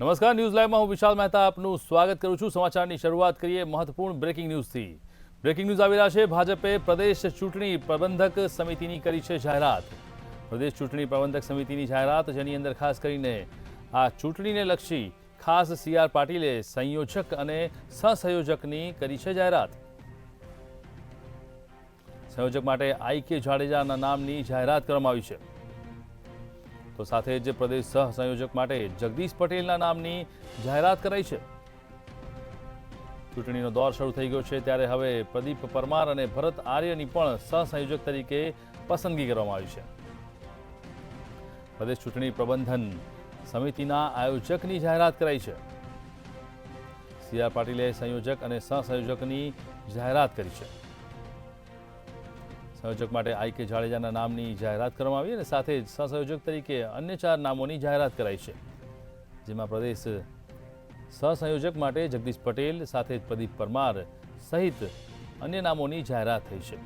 નમસ્કાર, ન્યૂઝ લાઈવમાં હું વિશાલ મહેતા આપનું સ્વાગત કરું છું। સમાચારની શરૂઆત કરીએ મહત્વપૂર્ણ બ્રેકિંગ ન્યૂઝથી। બ્રેકિંગ ન્યૂઝ આવી રહ્યા છે। ભાજપે પ્રદેશ ચૂંટણી પ્રબંધક સમિતિની કરી છે જાહેરાત। પ્રદેશ ચૂંટણી પ્રબંધક સમિતિની જાહેરાત, જેની અંદર ખાસ કરીને આ ચૂંટણીને લક્ષી ખાસ CR પાટીલે સંયોજક અને સહસંયોજકની કરી છે જાહેરાત। સંયોજક માટે IK જાડેજાના નામની જાહેરાત કરવામાં આવી છે, તો સાથે જ પ્રદેશ સહસંયોજક માટે જગદીશ પટેલના નામની જાહેરાત કરાઈ છે। ચૂંટણીનો દોર શરૂ થઈ ગયો છે, ત્યારે હવે પ્રદીપ પરમાર અને ભરત આર્યની પણ સહસંયોજક તરીકે પસંદગી કરવામાં આવી છે। પ્રદેશ ચૂંટણી પ્રબંધન સમિતિના આયોજકની જાહેરાત કરાઈ છે। CR પાટીલે સંયોજક અને સહસંયોજકની જાહેરાત કરી છે। સંયોજક માટે IK જાડેજાના નામની જાહેરાત કરવામાં આવી અને સાથે જ સહસંયોજક તરીકે અન્ય 4 નામોની જાહેરાત કરાઈ છે, જેમાં પ્રદેશ સહસંયોજક માટે જગદીશ પટેલ, સાથે જ પ્રદીપ પરમાર સહિત અન્ય નામોની જાહેરાત થઈ છે।